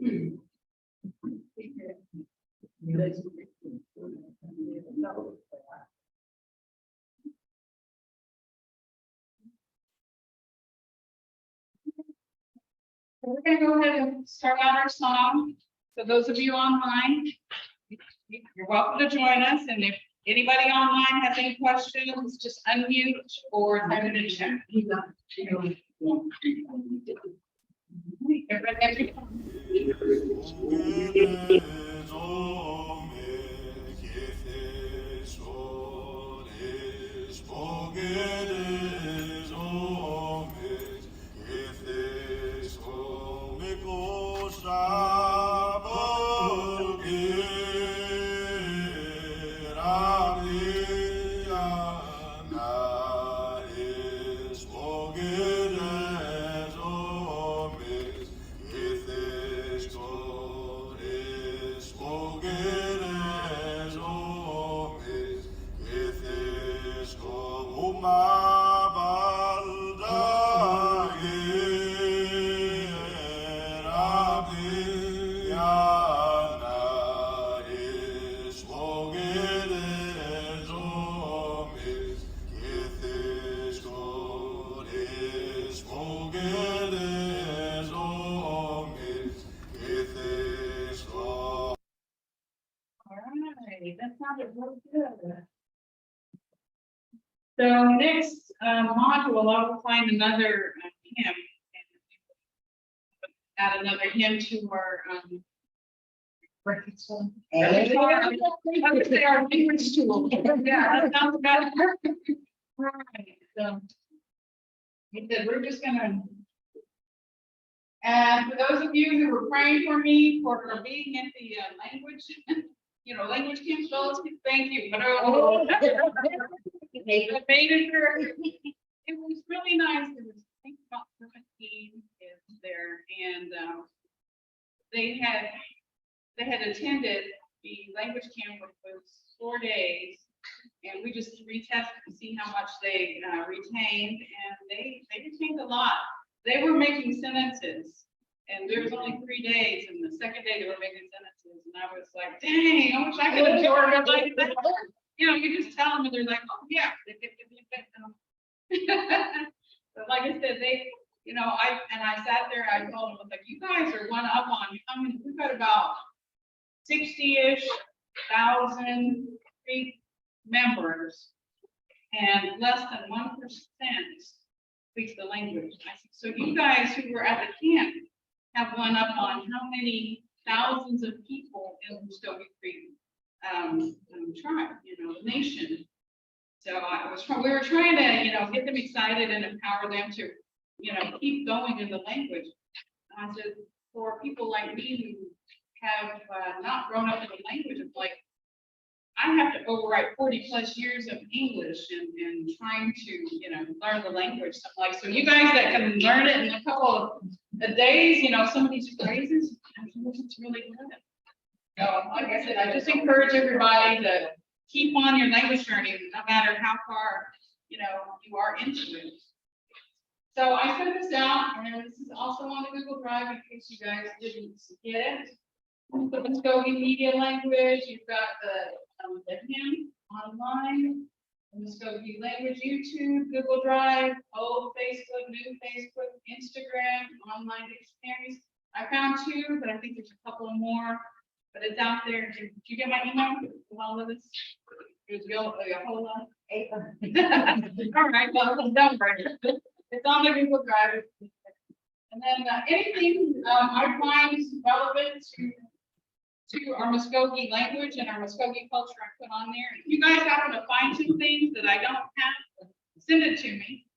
We're going to go ahead and start out our song. So those of you online, you're welcome to join us. And if anybody online has any questions, just unmute or type it in chat. That sounded really good. So next module, I will find another hymn and add another hymn to our record tool. I would say our language tool. Yeah, that sounds better. All right. So we're just gonna. And for those of you who were praying for me for being at the language. Language camp fellows, thank you. But I made it through. It was really nice. There was, I think, about 17 kids there, and they had attended the language camp, which was 4 days, and we just retested to see how much they retained, and they retained a lot. They were making sentences. And there was only 3 days, and the second day they were making sentences, and I was like, dang, I wish I could absorb it like that. You just tell them, and they're like, oh yeah, they get the effect on them. But like I said, I sat there, I told them, I was like, you guys are one up on me. I mean, we've got about 60-ish thousand members, and less than 1% speaks the language. I said, so you guys who were at the camp have one up on how many thousands of people in the Mvskoke tribe, the nation. So we were trying to, get them excited and empower them to, keep going in the language. I said, for people like me who have not grown up in the language, it's like, I have to overwrite 40+ years of English and trying to, learn the language. So I'm like, so you guys that can learn it in a couple of days, some of these phrases, it's really good. So like I said, I just encourage everybody to keep on your language journey, no matter how far, you are into it. So I sent this out, and this is also on the Google Drive in case you guys didn't get it. The Mvskoke media language, you've got the hymn online, the Mvskoke language, YouTube, Google Drive, old Facebook, new Facebook, Instagram, online dictionaries. I found 2, but I think there's a couple more. But it's out there. Did you get my email with all of this? It was a whole lot. All right, well, don't worry. It's on the Google Drive. And then anything I find relevant to our Mvskoke language and our Mvskoke culture, I put on there. If you guys happen to find some things that I don't have, send it to me.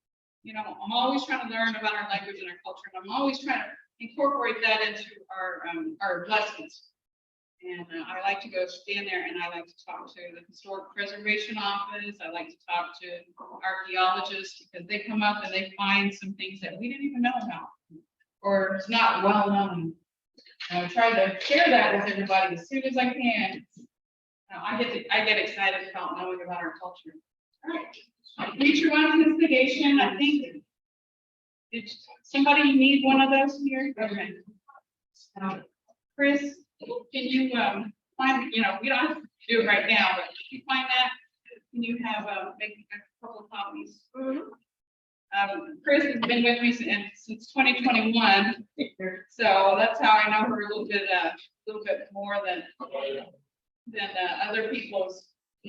I'm always trying to learn about our language and our culture, and I'm always trying to incorporate that into our lessons. And I like to go stand there, and I like to talk to the Historic Preservation Office. I like to talk to archaeologists, because they come up and they find some things that we didn't even know about, or it's not well known. And I try to share that with everybody as soon as I can. I get excited about knowing about our culture. All right. Future one's instigation. I think, did somebody need one of those here? Okay. Chris, can you find, we don't have to do it right now, but can you find that? Can you have make a couple of copies? Chris has been with me since 2021, so that's how I know her a little bit more than other people's.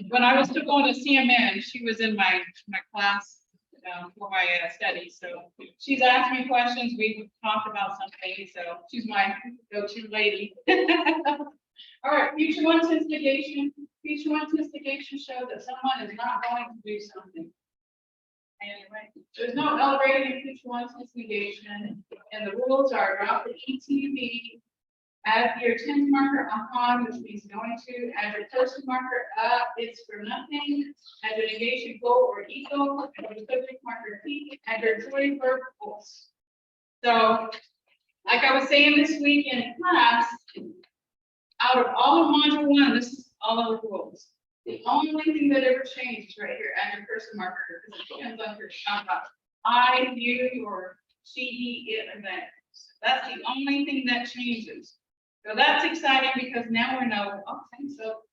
When I was still going to CMN, she was in my class for my studies. So she's asked me questions. We've talked about something. So she's my go-to lady. All right, future one's instigation. Future one's instigation show that someone is not going to do something. Anyway, there's no elevating future one's instigation, and the rules are drop the ETV. Add your 10th marker on, which means going to. Add your person marker up, it's for nothing. Add your negation goal or ego. Add your subject marker P. Add your auxiliary verb false. So, like I was saying this week in class, out of all of module 1, this is all of the rules. The only thing that ever changes right here, add your person marker, because it depends on your about I, you, or she, he, it, or that. That's the only thing that changes. So that's exciting because now we know, okay, so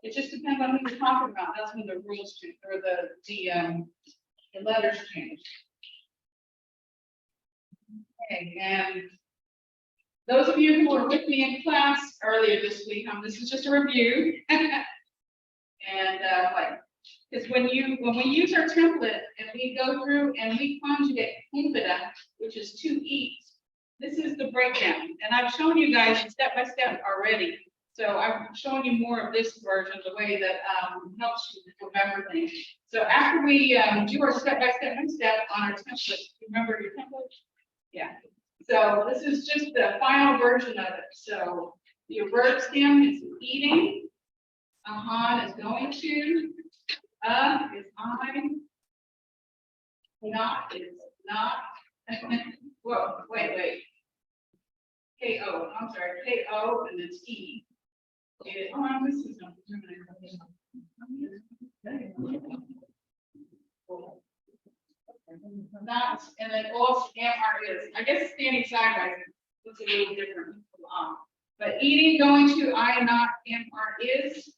it just depends on who we're talking about. That's when the rules change, or the letters change. Okay, and those of you who were with me in class earlier this week, this is just a review. And because when we use our template and we go through and we conjugate impida, which is 2 e's. This is the breakdown, and I've shown you guys step by step already. So I'm showing you more of this version, the way that helps you remember things. So after we do our step by step next step on our template, remember your template? Yeah. So this is just the final version of it. So your verb stem is eating. Is going to. Is I. Not is not. Whoa, wait. K-O, I'm sorry, K-O, and it's E. I'm missing something. Not, and then also M-R is. I guess standing sideways looks a little different. But eating, going to, I, not, M-R is.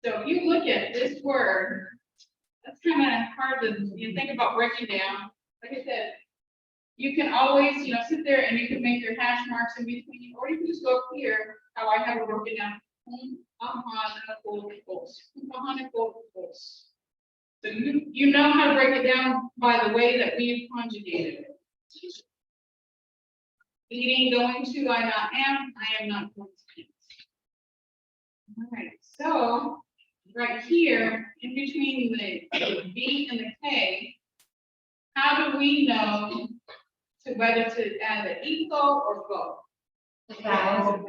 So if you look at this word, that's kind of hard to think about breaking down. Like I said, you can always, sit there and you can make your hash marks in between, or you can just go up here, how I have it broken down. So you know how to break it down by the way that we've conjugated it. Eating, going to, I not am, I am not going to eat. All right, so right here, in between the B and the K, how do we know whether to add the equal or go? Vowel,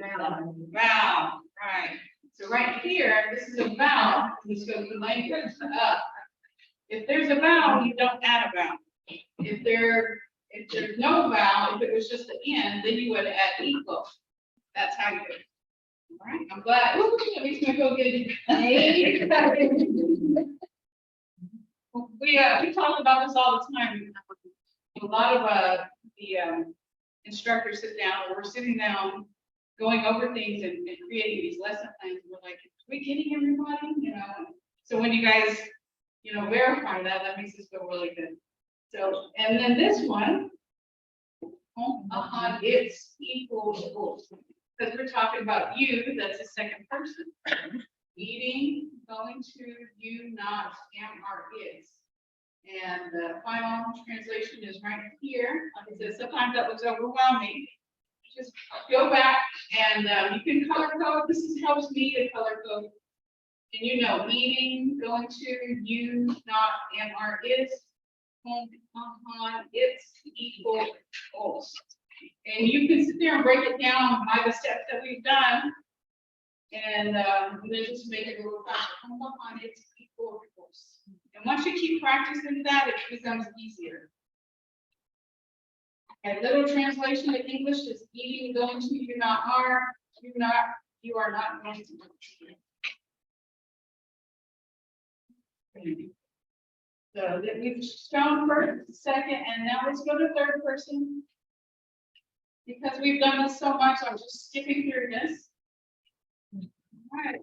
right. So right here, this is a vowel. This goes to language up. If there's a vowel, you don't add a vowel. If there's no vowel, if it was just the N, then you would add equal. That's how you do it. All right, I'm glad. Ooh, at least my go get it. We talk about this all the time. A lot of the instructors sit down, or we're sitting down going over things and creating these lesson plans. We're like, are we getting everybody? So when you guys, verify that, that makes us feel really good. So, and then this one, it's equal, because we're talking about you, that's the second person. Eating, going to, you, not, am, are, is. And the final translation is right here. Like I said, sometimes that looks overwhelming. Just go back and you can color code. This helps me to color code. And eating, going to, you, not, am, are, is, it's, equal, false. And you can sit there and break it down by the steps that we've done. And then just make it a little faster. It's equal, false. And once you keep practicing that, it becomes easier. A little translation of English is eating, going to, you not are, you are not going to. So that we've shown first, second, and now let's go to third person. because we've done this so much, I'm just skipping through this. All right,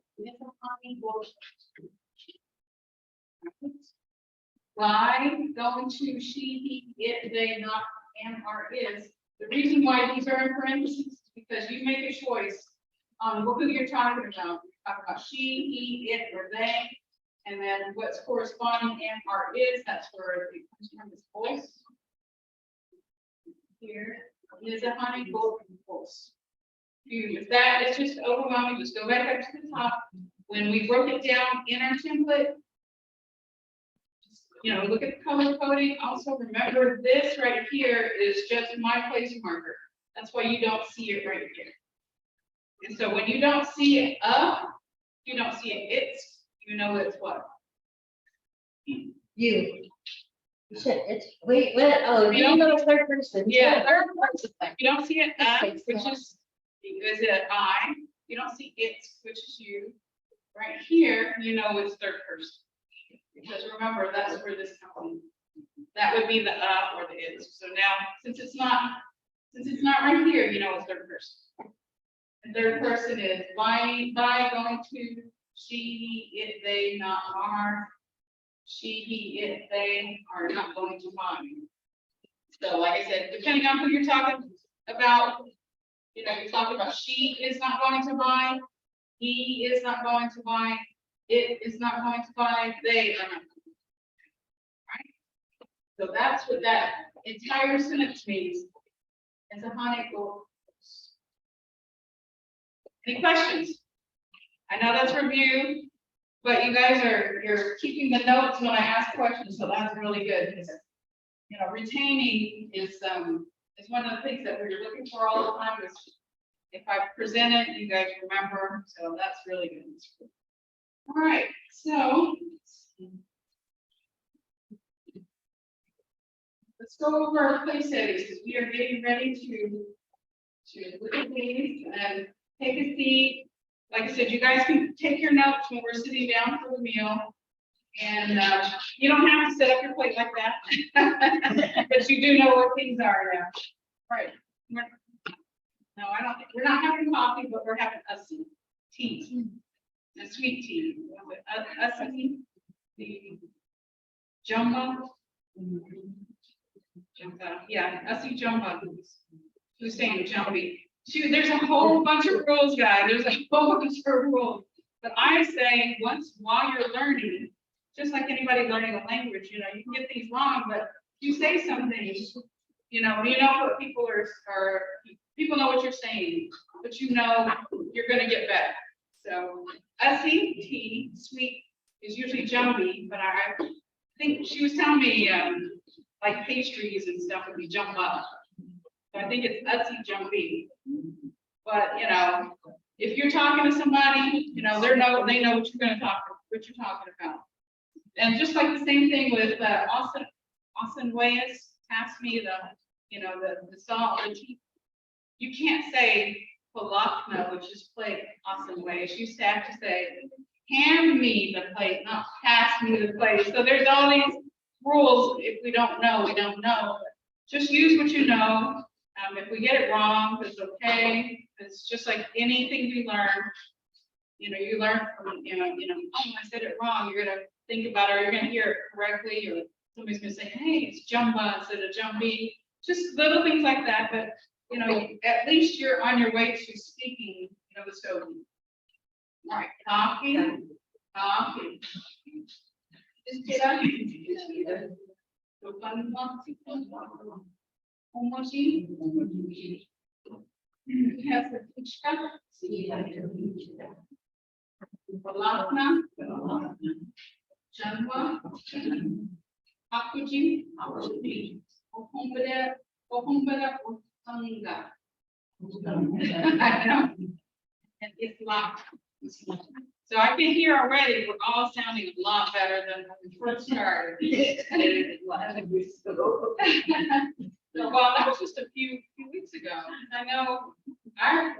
why going to she, he, it, they, not, am, are, is. The reason why these are in parentheses is because you make a choice on who you're talking about. You talk about she, he, it, or they, and then what's corresponding am, are, is. That's where it comes from this voice. Here is a honey golden voice. If that is just overwhelming, just go back up to the top. When we broke it down in our template, look at the color coding. Also remember this right here is just my place marker. That's why you don't see it right here. And so when you don't see it up, you don't see it, it's, it's what? You said it's, wait, oh, you don't know the third person. Yeah, third person. You don't see it up, which is it I. You don't see it, which is you. Right here, it's third person. Because remember, that's where this comes from. That would be the or the is. So now, since it's not right here, it's third person. And third person is by going to she, it, they, not are. She, he, it, they are not going to find. So like I said, depending on who you're talking about, you're talking about she is not going to buy, he is not going to buy, it is not going to buy, they are not going to buy. Right? So that's what that entire sentence means. It's a honey gold. Any questions? I know that's review, but you guys you're keeping the notes when I ask questions, so that's really good because retaining is one of the things that we're looking for all the time. Is if I present it, you guys remember, so that's really good. All right, so let's go over our place settings because we are getting ready to look at these and take a seat. Like I said, you guys can take your notes when we're sitting down for the meal. And you don't have to set up your plate like that, but you do know what things are now. All right. No, I don't think we're not having coffee, but we're having tea, a sweet tea. The jumbo. Yeah, jumbo. Who's saying jumpy? There's a whole bunch of rules, guys. There's a whole bunch of rules. But I say while you're learning, just like anybody learning a language, you can get things wrong, but you say something, you know what people people know what you're saying, but you're gonna get better. So tea, sweet is usually jumpy, but I think she was telling me like pastries and stuff would be jump up. So I think it's jumpy. But if you're talking to somebody, they know what you're talking about. And just like the same thing with Austin Wayas asked me the salt, you can't say palakna, which is plate Austin Wayas. You have to say, hand me the plate, not pass me the plate. So there's all these rules. If we don't know, we don't know. Just use what you know. If we get it wrong, it's okay. It's just like anything we learn. You learn from, oh, I said it wrong. You're going to think about it, or you're going to hear it correctly, or somebody's going to say, hey, it's jumba instead of jumpy. Just little things like that. But, at least you're on your way to speaking, the Mvskoke. All right, coffee. Palakna, Janwa, Hakuji, Ohumbada, Otanga. And Islam. So I can hear already we're all sounding a lot better than when we first started. So, well, that was just a few weeks ago. I know I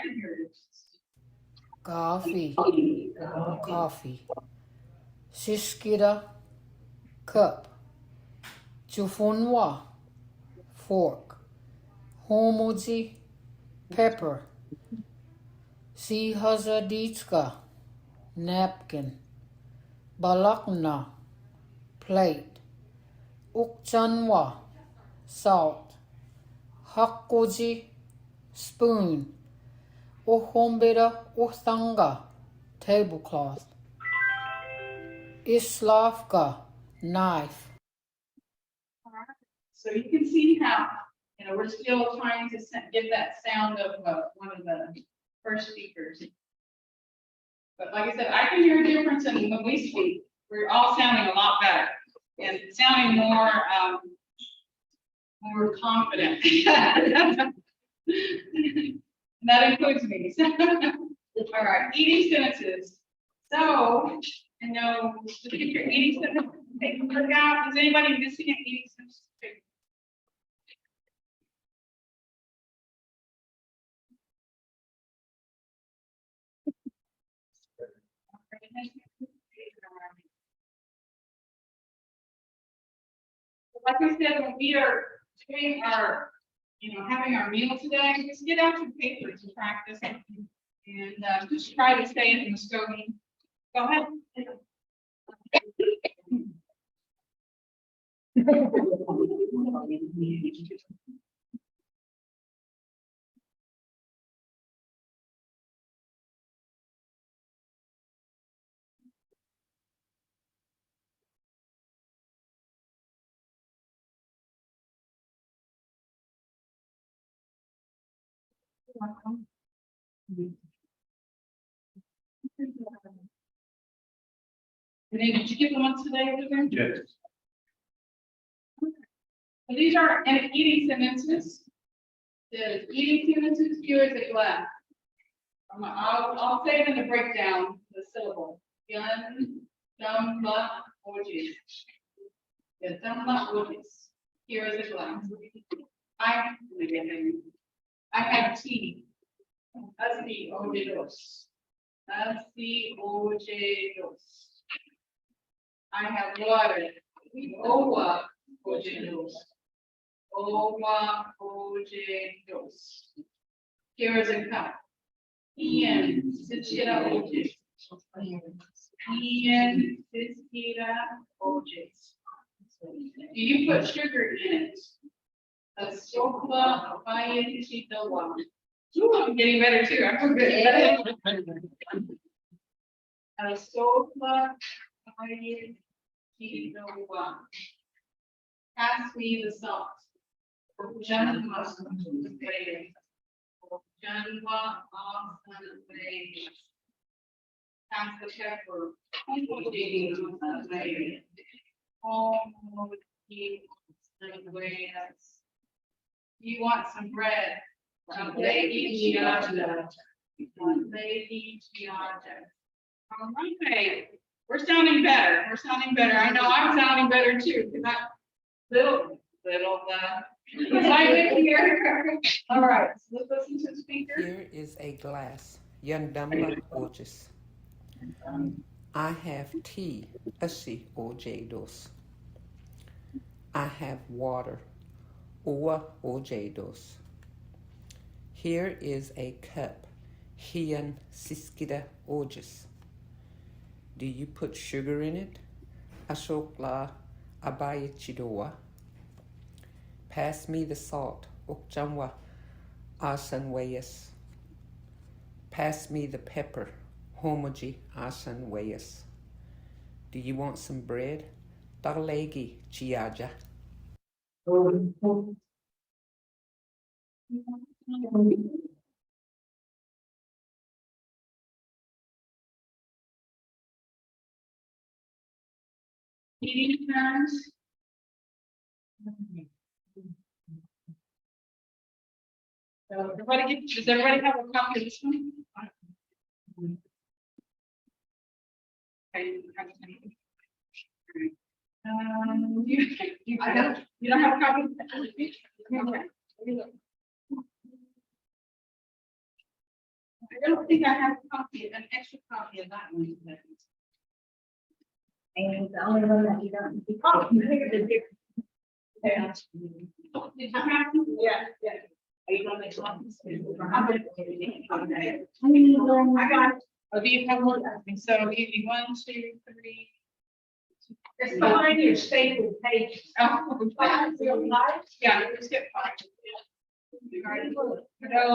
can hear it. Coffee. Shishkira, cup. Chufunwa, fork. Homoji, pepper. Sihazaditska, napkin. Balakna, plate. Ukchanwa, salt. Hakkoji, spoon. Ohombera uthanga, tablecloth. Islavka, knife. So you can see how, we're still trying to give that sound of one of the first speakers. But like I said, I can hear a difference in when we speak. We're all sounding a lot better and sounding more confident. That includes me. All right, eating sentences. So, I know the picture eating sentence. Take a look out. Is anybody missing an eating sentence? Like I said, when we are doing our, having our meal today, just get out your papers and practice and just try to stay in Mvskoke. Go ahead. And then did you get the ones today? Yes. So these are eating sentences. The eating sentences, here is a glass. I'll say it in the breakdown, the syllable. Yun, dumla, ojis. The dumla, ojis. Here is a glass. I have tea. Así, ojeros. Así, ojeros. I have water. Owa, ojeros. Owa, ojeros. Here is a cup. Ian, sitira, ojes. Ian, sitira, ojes. Do you put sugar in it? A sopla, bayan, chitawa. I'm getting better too. I forget. A sopla, bayan, chitawa. Pass me the salt. Janwa, Janwa, pass the pepper. You want some bread? Lady Giada. Lady Giada. All right, we're sounding better. We're sounding better. I know I'm sounding better too. Because I little silent here. All right, so let's listen to the speaker. Here is a glass. Yandamla ojes. I have tea. Asi ojedos. I have water. Owa ojedos. Here is a cup. Hian siskida ojes. Do you put sugar in it? Ashokla abayachidoa. Pass me the salt. Okjamwa asanwayas. Pass me the pepper. Homoji asanwayas. Do you want some bread? Darlegi chiaja. Eating terms. So does everybody have a copy of this one? Okay. You don't have a copy? Okay. I don't think I have a copy, an extra copy of that one. And the only one that you don't. Oh, here's the difference. Did you have? Yeah. Are you gonna make copies? Okay. I got, oh, do you have one? So you need 1, 2, 3. It's behind your stapled page. Oh, yeah, let's get 5. No.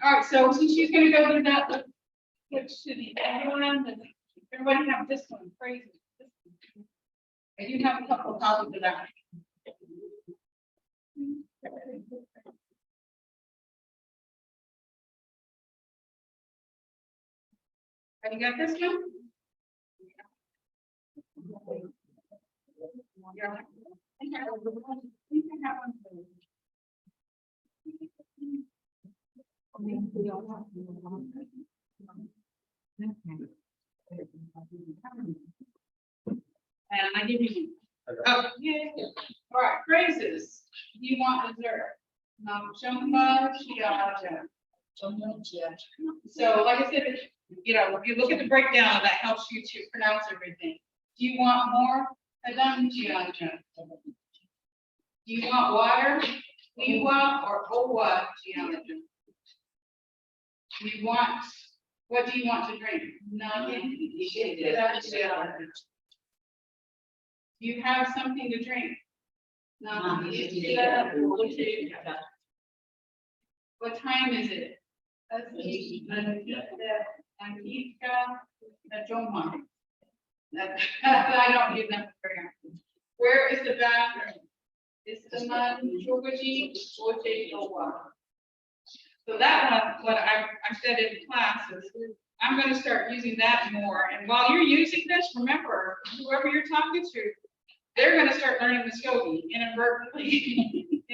All right, so since she's gonna go through that, let's switch to the other one. Everybody have this one, crazy. I do have a couple of copies of that. Have you got this one? Yeah. I think I have one. And I give you. Oh, yeah. All right, phrases. You want dessert. Chumba, chiaja. So like I said, if you look at the breakdown, that helps you to pronounce everything. Do you want more? Adam chiaja. Do you want water? Liwa or owa chiaja? What do you want to drink? Nothing. Do you have something to drink? What time is it? I don't need that for you. Where is the bathroom? It's the man Chogaji Oche Owa. So that one, what I said in class is, I'm going to start using that more. And while you're using this, remember, whoever you're talking to, they're going to start learning Mvskoke inadvertently,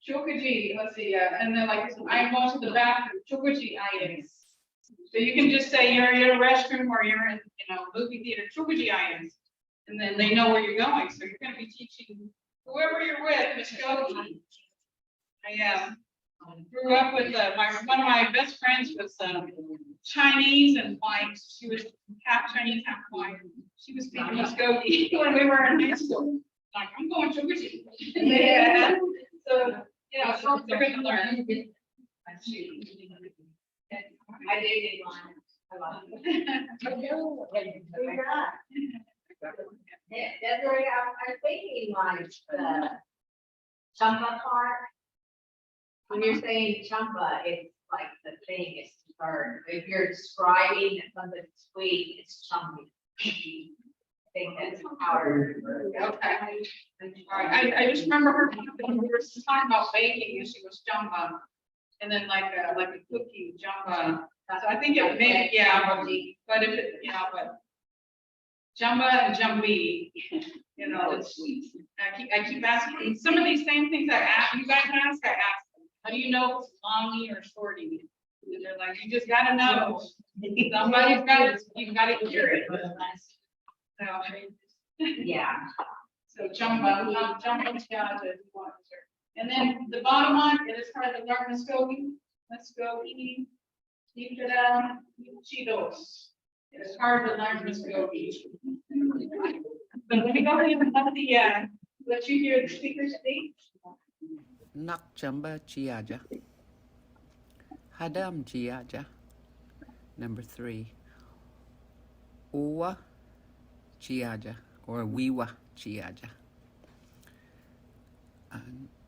Chokaji, let's see, and then like, I'm going to the bathroom, Chokaji IS. So you can just say you're in a restroom or you're in, movie theater, Chokaji IS. And then they know where you're going. So you're going to be teaching whoever you're with, Mvskoke. I grew up with one of my best friends was Chinese and white. She was half Chinese, half white. She was speaking Mvskoke when we were in high school. Like, I'm going to Wichita. Yeah. So, they're going to learn. I dated one. I love it. Desiree, I'm thinking like the chumba part. When you're saying chumba, it's like the thing is third. If you're describing something sweet, it's chumby. I think that's our. Okay. All right. I just remember her when we were talking about baking and she was jumba. And then like a cookie jumba. So I think it may, but if it, but jumba and jumby, it's, I keep asking some of these same things I ask, you guys ask, I ask them. How do you know if it's longy or shorty? And they're like, you just gotta know. Somebody's got it, you've got to hear it. So, Yeah. so jumba, and then the bottom one, it is part of the learn Mvskoke. Mvskoke, Nikada, Chidos. It's hard to learn Mvskoke. But let me go ahead and let you hear the speaker speak. Nak chamba chiaja. Hadam chiaja. Number 3. Uwa chiaja or wiwa chiaja.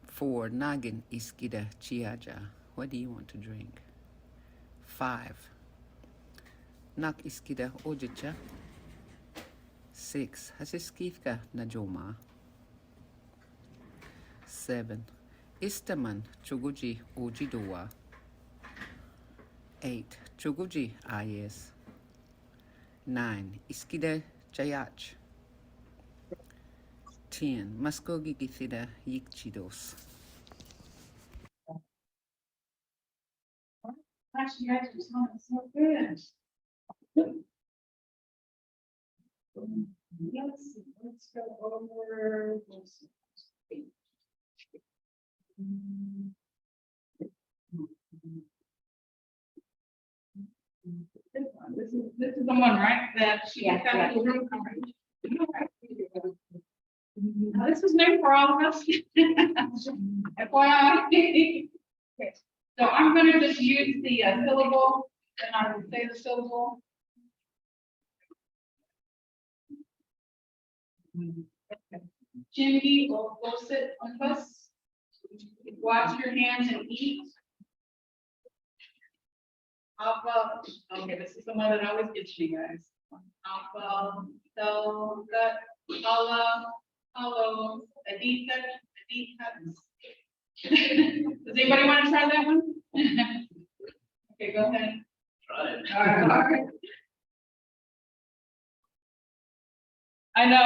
4. Nagin iskida chiaja. What do you want to drink? 5. Nak iskida ojicha. 6. Hasiskifka najoma. 7. Istaman chuguji ojidowa. 8. Chuguji is. 9. Iskida chayach. 10. Mvskoke githida yikchidos. Gosh, you guys are sounding so good. Let's go over. This is the one, right? That she got the room coverage. Now, this was new for all of us. FYI. Okay, so I'm gonna just use the syllable, and I will say the syllable. Jimmy will go sit on us. Wash your hands and eat. Alpha, okay, this is the one that always gets you guys. Alpha, so, good, hello, Adita. Does anybody want to try that one? Okay, go ahead. Try it. All right. I know.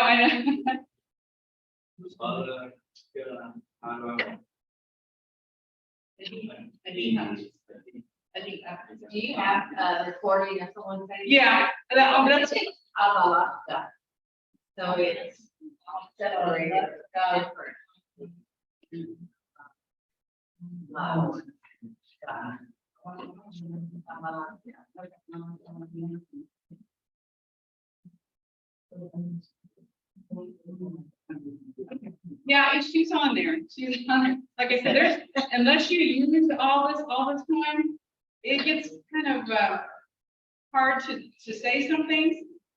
Adita. Do you have a recording of someone saying? Yeah, that's It's Abalaka. So it's separated, different. yeah, she's on there. She's on there. Like I said, there's unless you use all this time, it gets kind of hard to say some things.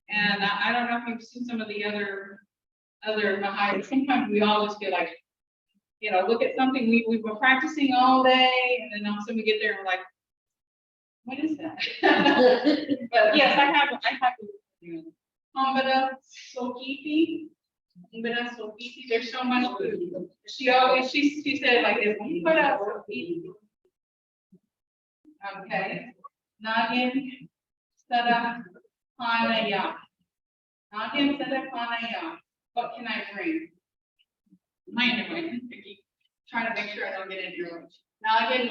And I don't know if you've seen some of the other Mvhayv. Sometimes we all just get like, look at something we've been practicing all day, and then all of a sudden we get there and we're like, what is that? But yes, I have Mvskoke. Mvskoke. There's so much food. She said like this. Okay. Nagin Sada Panaya. Nagin Sada Panaya. What can I bring? Mind anyway. Trying to make sure I don't get into it. Nagin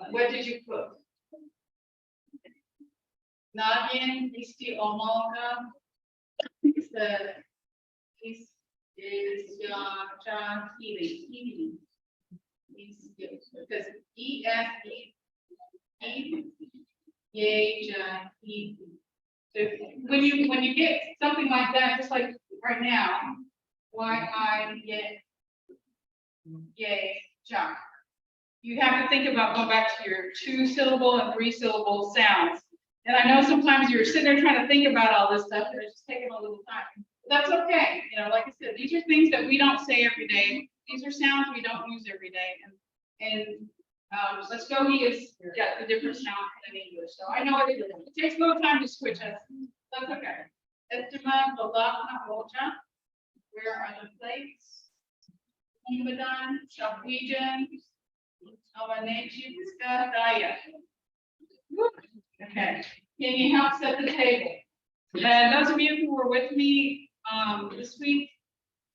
What did you put? Nagin isti omalka. Is healing. Because when you get something like that, just like right now, you have to think about going back to your 2-syllable and 3-syllable sounds. And I know sometimes you're sitting there trying to think about all this stuff, and it's just taking a little time. That's okay. Like I said, these are things that we don't say every day. These are sounds we don't use every day. And Mvskoke has got the different sound than English. So I know it takes a little time to switch us. That's okay. Estima balakna oja. Where are the plates? Umbadan, Shapwejan, Avanechi, Daya. Okay. Can you help set the table? And those of you who were with me this week,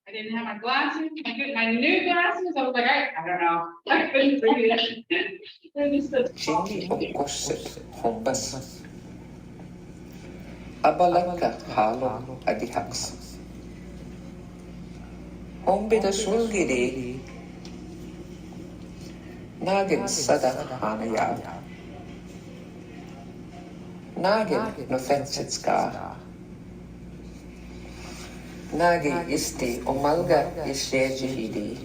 I didn't have my glasses. My new glasses. I was like, I don't know. I couldn't read it. Jimmy Okosset Hombas Abalaka Halo Adihaks Hombida Shulgiri Nagin Sada Hanaya Nagin Nofetsetska Nagi isti omalga isjejihidi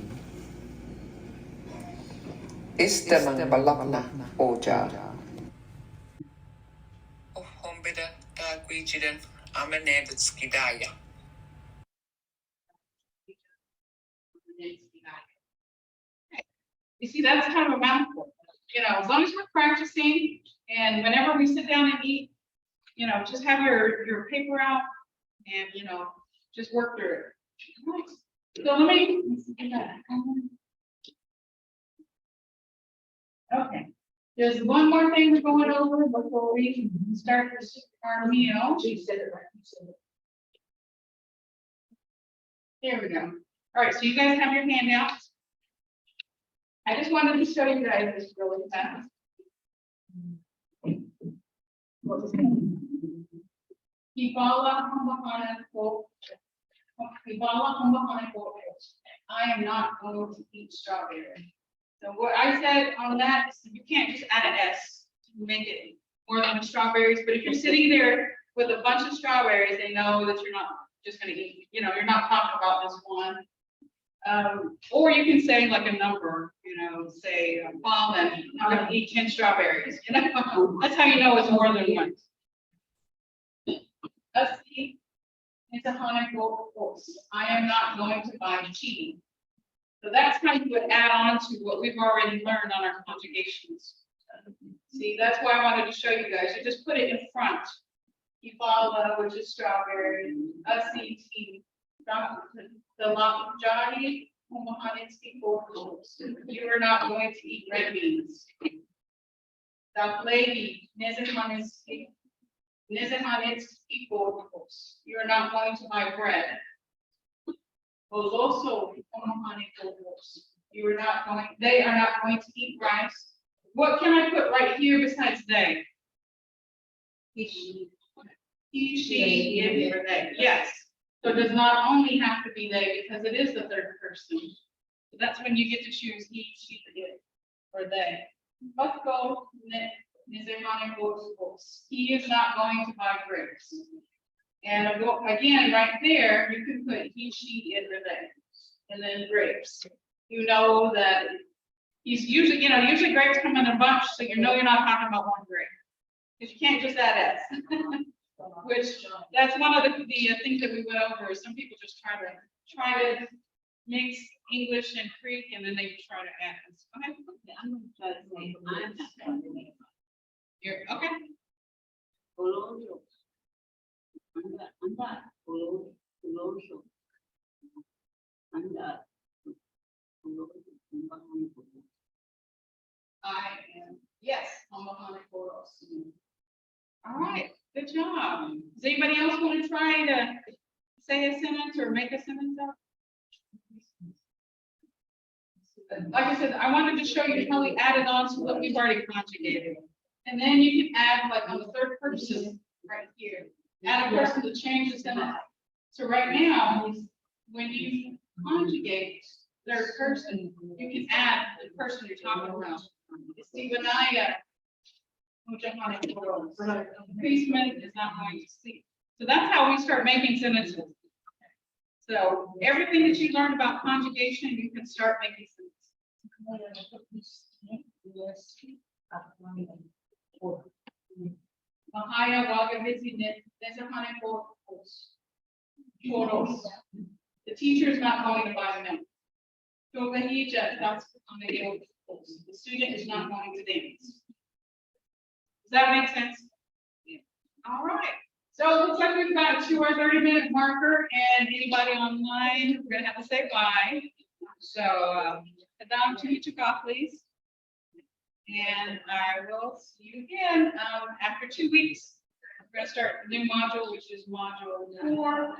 Istamang balakna oja Hombida Tagwijidan Amenevitskidaya You see, that's kind of a mouthful. As long as we're practicing, and whenever we sit down and eat, just have your paper out and just work through it. So let me. Okay. There's one more thing we're going over before we start our meal. There we go. All right, so you guys have your handouts. I just wanted to show you guys this really fast. I am not going to eat strawberry. So what I said on that is you can't just add an S to make it more than the strawberries, but if you're sitting there with a bunch of strawberries, they know that you're not just gonna eat, you know, you're not talking about this one. Or you can say like a number, you know, say, almond, I'm gonna eat 10 strawberries, you know, that's how you know it's more than one. Let's see. It's a honey gold horse. I am not going to buy cheese. So that's how you would add on to what we've already learned on our conjugations. See, that's why I wanted to show you guys. You just put it in front. Ivala, which is strawberry, ACT, the Jani, you are not going to eat red beans. Lady, you are not going to buy bread. You are not going, they are not going to eat rice. What can I put right here besides they? He, she, it, or they. Yes. So it does not only have to be they because it is the third person. So that's when you get to choose he, she, it, or they. Let's go. He is not going to buy grapes. And again, right there, you can put he, she, it, or they, and then grapes. You know that he's usually, you know, usually grapes come in a bunch, so you know you're not talking about one grape. Because you can't just add S. Which, that's one of the things that we went over, is some people just try to mix English and Greek, and then they try to add this. Okay. I'm gonna try to say, I'm not going to make You're, okay. I am, yes, on behind Coros. All right, good job. Does anybody else want to try to say a sentence or make a sentence up? Like I said, I wanted to show you how we added on to what we've already conjugated. And then you can add like on the third person right here. Add a person to change the sentence. So right now, when you conjugate third person, you can add the person you're talking about. Stephenaya, policeman is not going to sleep. So that's how we start making sentences. So everything that you learned about conjugation, you can start making sentences. Mahaya Wagavizi Nezahane Poros. The teacher is not going to buy milk. Togahija, that's the student is not going to dance. Does that make sense? Yeah. All right. So it looks like we've got to our 30-minute marker, and anybody online, we're gonna have to say bye. So Adam Chimichukov, please. And I will see you again after 2 weeks. We're gonna start a new module, which is module 4,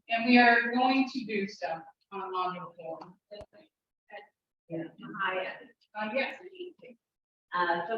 and we are going to do stuff on module 4. Yeah. Yes. So